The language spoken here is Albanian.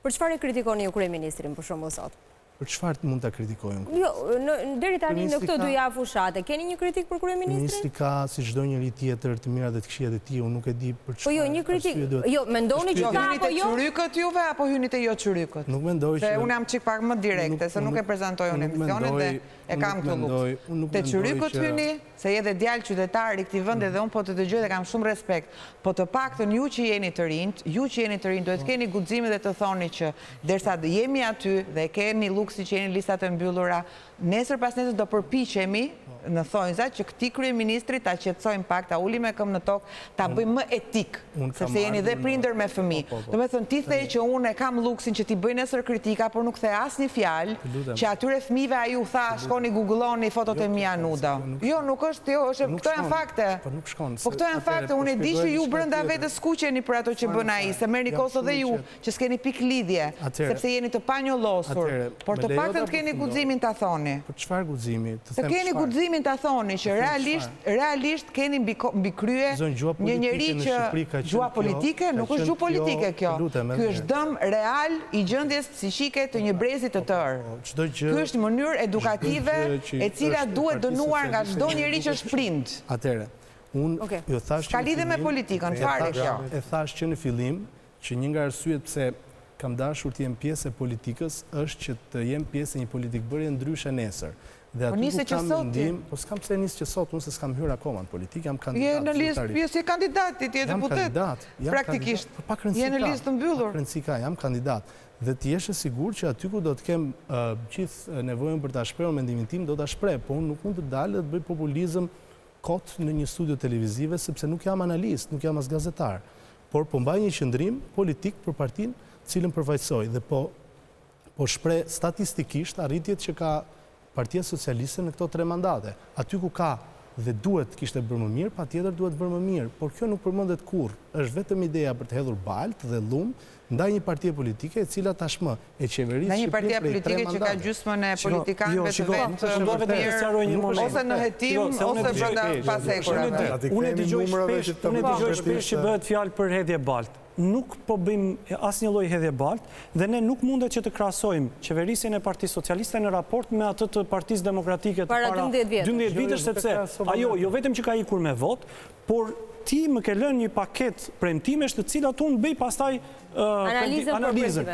Për çfarë e kritikoni ju kryeministrin për shembull sot? Për çfarë mund ta kritikojmë? Jo, deri tani në këto 2 javë fushate, keni një kritik për kryeministrin? Ministri ka si çdo njeri tjetër të mirat dhe të këqijat e tij, unë nuk e di për çfarë. Po jo, një kritik. Jo, mendoni që ka apo jo? Çyrykët juve apo hyni te jo çyrykët? Nuk mendoj që unë jam çik pak më direkte, se nuk e prezantoj unë emisionin dhe e kam këtë luks. Te çyrykët hyni, se je dhe djalë qytetar i këtij vendi dhe unë po të dëgjoj dhe kam shumë respekt. Po të paktën ju që jeni të rinj, duhet keni guximin dhe të thoni që derisa jemi aty dhe keni luksin që jeni listat e mbyllura, nesër pas nesër do përpiqemi në thonjza që këtij kryeministri ta qetësojmë pak, ta ulim me këmbë në tokë, ta bëjmë më etik, sepse jeni dhe prindër me fëmijë. Domethënë ti the që unë e kam luksin që ti bëj nesër kritika, por nuk the asnjë fjalë që atyre fëmijëve ai u tha shkoni googloni fotot e mia nuda. Jo, nuk është, këto janë fakte. Po këto janë fakte, unë e di që ju brenda vetes skuqeni për ato që bën ai, se merrni kosë dhe ju që s'keni pikë lidhje, sepse jeni të panjollosur, por të paktën të keni guximin ta thoni. Për çfarë guximi? Të keni guximin ta thoni që realisht keni mbi krye një njeri që gjua politike, nuk është gjuhë politike kjo. Ky është dëm real i gjendjes psiqike të një brezi të tërë. Ky është një mënyrë edukative e cila duhet dënuar nga çdo njeri që është prind. Atëherë, unë ju thash që ka lidhje me politikën, fare kjo. E thash që në fillim që një nga arsyet pse kam dashur të jem pjesë e politikës është që të jem pjesë e një politikbërje ndryshe nesër. Dhe aty ku kam mendim, po s'kam pse nis që sot, unë se s'kam hyrë akoma në politikë, jam kandidat. Je në listë, je kandidat, ti je deputet. Praktikisht. Je në listë të mbyllur. Jam kandidat. Dhe të jesh e sigurt që aty ku do të kem gjithë nevojën për ta shprehur mendimin tim, do ta shpreh, po unë nuk mund të dalë dhe të bëj populizëm kot në një studio televizive sepse nuk jam analist, nuk jam as gazetar. Por po mbaj një qëndrim politik për partinë cilën përfaqësoj dhe po shpreh statistikisht arritjet që ka Partia Socialiste në këto 3 mandate. Aty ku ka dhe duhet kishte bërë më mirë, patjetër duhet bërë më mirë, por kjo nuk përmendet kurrë. Është vetëm ideja për të hedhur balt dhe lum ndaj një partie politike e cila tashmë e qeverisë ndaj një partie politike që ka gjysmën e politikanëve të vetë, ose në hetim ose brenda pasekurave. Unë dëgjoj shpesh që bëhet fjalë për hedhje balt. Nuk po bëjmë asnjë lloj hedhje balt dhe ne nuk mundet që të krahasojmë qeverisjen e Partisë Socialiste në raport me atë të Partisë Demokratike të para 12 vitesh, sepse ajo jo vetëm që ka ikur me vot, por ti më ke lënë një paket premtimesh të cilat unë bëj pastaj analizën.